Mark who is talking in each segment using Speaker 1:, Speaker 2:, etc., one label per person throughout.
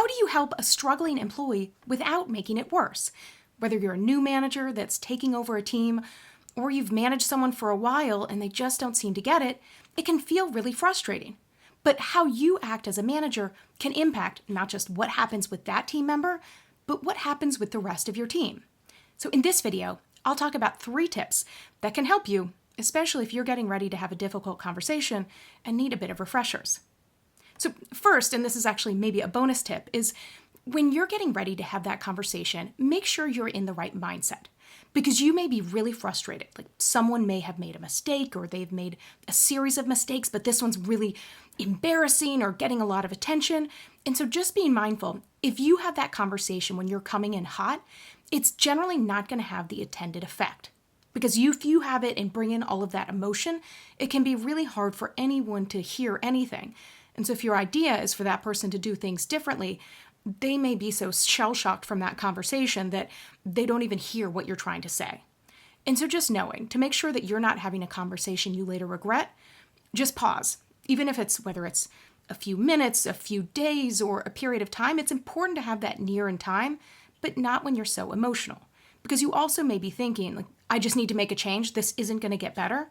Speaker 1: how do you help a struggling employee without making it worse? Whether you're a new manager that's taking over a team, or you've managed someone for a while and they just don't seem to get it, it can feel really frustrating. But how you act as a manager can impact not just what happens with that team member, but what happens with the rest of your team. So in this video, I'll talk about 3 tips that can help you, especially if you're getting ready to have a difficult conversation and need a bit of refreshers. So first, and this is actually maybe a bonus tip, is when you're getting ready to have that conversation, make sure you're in the right mindset. Because you may be really frustrated. Like someone may have made a mistake or they've made a series of mistakes, but this one's really embarrassing or getting a lot of attention. And so just being mindful, if you have that conversation when you're coming in hot, it's generally not going to have the intended effect. Because if you have it and bring in all of that emotion, it can be really hard for anyone to hear anything. And so if your idea is for that person to do things differently, they may be so shell-shocked from that conversation that they don't even hear what you're trying to say. And so just knowing, to make sure that you're not having a conversation you later regret, just pause. Even if it's, whether it's a few minutes, a few days, or a period of time, it's important to have that near in time, but not when you're so emotional. Because you also may be thinking, like, I just need to make a change, this isn't going to get better.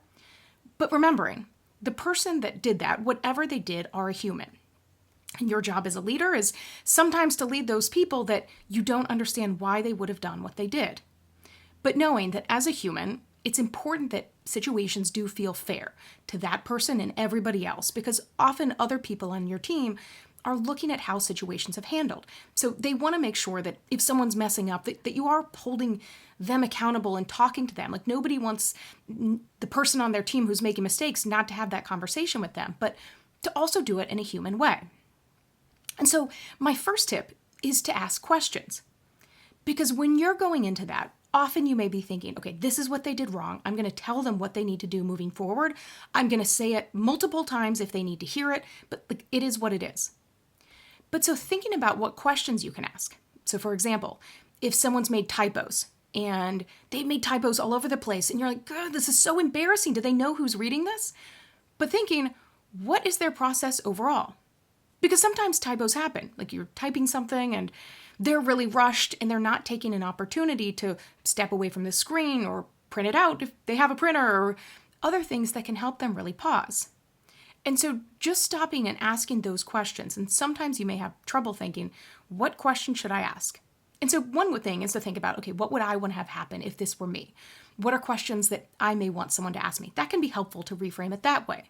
Speaker 1: But remembering, the person that did that, whatever they did, are a human. And your job as a leader is sometimes to lead those people that you don't understand why they would have done what they did. But knowing that as a human, it's important that situations do feel fair to that person and everybody else, because often other people on your team are looking at how situations have handled. So they want to make sure that if someone's messing up, that you are holding them accountable and talking to them. Like nobody wants the person on their team who's making mistakes not to have that conversation with them, but to also do it in a human way. And so my first tip is to ask questions. Because when you're going into that, often you may be thinking, okay, this is what they did wrong. I'm going to tell them what they need to do moving forward. I'm going to say it multiple times if they need to hear it, but it is what it is. But so thinking about what questions you can ask. So for example, if someone's made typos and they've made typos all over the place and you're like, God, this is so embarrassing. Do they know who's reading this? But thinking, what is their process overall? Because sometimes typos happen, like you're typing something and they're really rushed and they're not taking an opportunity to step away from the screen or print it out if they have a printer or other things that can help them really pause. And so just stopping and asking those questions, and sometimes you may have trouble thinking, what question should I ask? And so one thing is to think about, okay, what would I want to have happen if this were me? What are questions that I may want someone to ask me? That can be helpful to reframe it that way.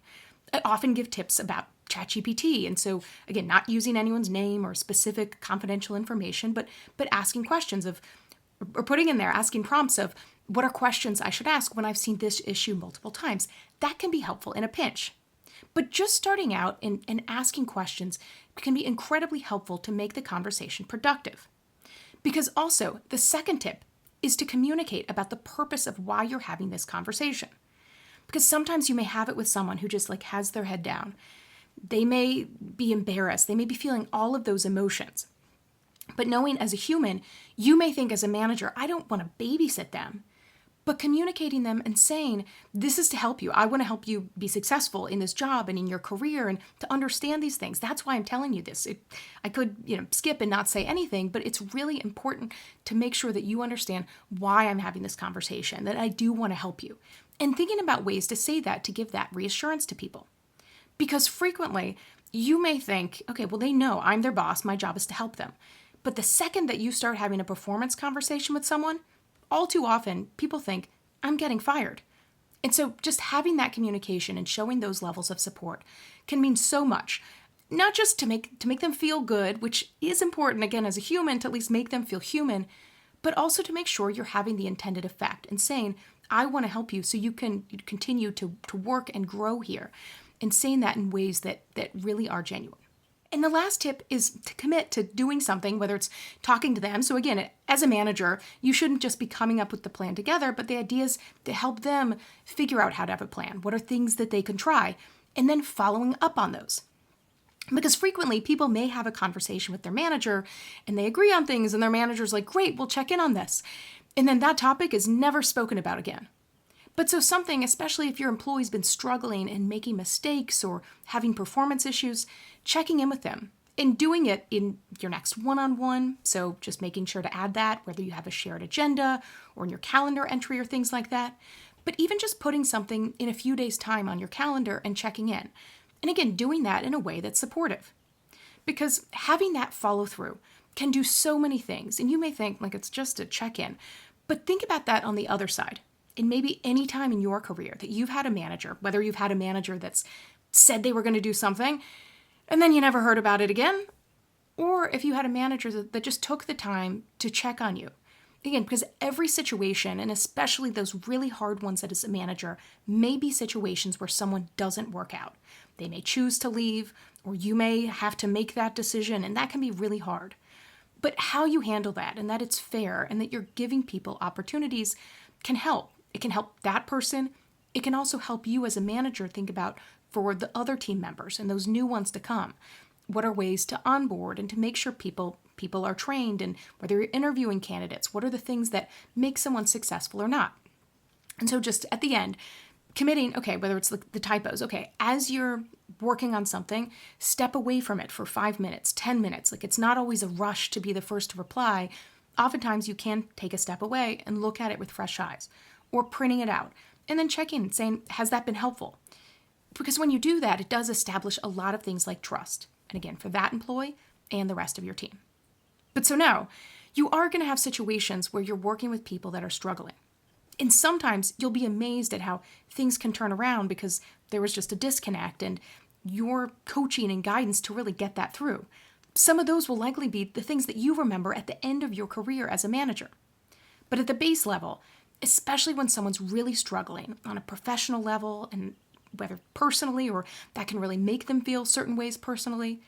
Speaker 1: I often give tips about ChatGPT. And so, again, not using anyone's name or specific confidential information, but asking questions of, or putting in there, asking prompts of, what are questions I should ask when I've seen this issue multiple times? That can be helpful in a pinch. But just starting out and asking questions can be incredibly helpful to make the conversation productive. Because also, the second tip is to communicate about the purpose of why you're having this conversation. Because sometimes you may have it with someone who just has their head down. They may be embarrassed. They may be feeling all of those emotions. But knowing as a human, you may think as a manager, I don't want to babysit them. But communicating them and saying, this is to help you. I want to help you be successful in this job and in your career and to understand these things. That's why I'm telling you this. I could, skip and not say anything, but it's really important to make sure that you understand why I'm having this conversation, that I do want to help you. And thinking about ways to say that to give that reassurance to people. Because frequently, you may think, okay, well, they know I'm their boss. My job is to help them. But the second that you start having a performance conversation with someone, all too often, people think, I'm getting fired. And so just having that communication and showing those levels of support can mean so much. Not just to make them feel good, which is important, again, as a human, to at least make them feel human, but also to make sure you're having the intended effect and saying, I want to help you so you can continue to work and grow here. And saying that in ways that really are genuine. And the last tip is to commit to doing something, whether it's talking to them. So again, as a manager, you shouldn't just be coming up with the plan together, but the idea is to help them figure out how to have a plan. What are things that they can try? And then following up on those. Because frequently people may have a conversation with their manager and they agree on things and their manager's like, great, we'll check in on this. And then that topic is never spoken about again. But so something, especially if your employee's been struggling and making mistakes or having performance issues, checking in with them In doing it in your next one-on-one, so just making sure to add that, whether you have a shared agenda or in your calendar entry or things like that. But even just putting something in a few days' time on your calendar and checking in. And again, doing that in a way that's supportive. Because having that follow through can do so many things. And you may think like it's just a check-in, but think about that on the other side. And maybe any time in your career that you've had a manager, whether you've had a manager that's said they were going to do something and then you never heard about it again, or if you had a manager that just took the time to check on you. Again, because every situation, and especially those really hard ones that as a manager, may be situations where someone doesn't work out. They may choose to leave, or you may have to make that decision, and that can be really hard. But how you handle that, and that it's fair, and that you're giving people opportunities can help. It can help that person. It can also help you as a manager think about for the other team members and those new ones to come. What are ways to onboard and to make sure people are trained, and whether you're interviewing candidates, what are the things that make someone successful or not? And so just at the end, committing, okay, whether it's the typos, okay, as you're working on something, step away from it for 5 minutes, 10 minutes. Like it's not always a rush to be the first to reply. Oftentimes you can take a step away and look at it with fresh eyes, or printing it out and then checking and saying, has that been helpful? Because when you do that, it does establish a lot of things like trust. And again, for that employee and the rest of your team. But so now, you are going to have situations where you're working with people that are struggling. And sometimes you'll be amazed at how things can turn around because there was just a disconnect and your coaching and guidance to really get that through. Some of those will likely be the things that you remember at the end of your career as a manager. But at the base level, especially when someone's really struggling on a professional level, and whether personally or that can really make them feel certain ways personally,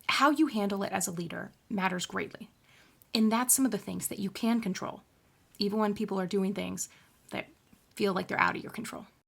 Speaker 1: how you handle it as a leader matters greatly. And that's some of the things that you can control, even when people are doing things that feel like they're out of your control.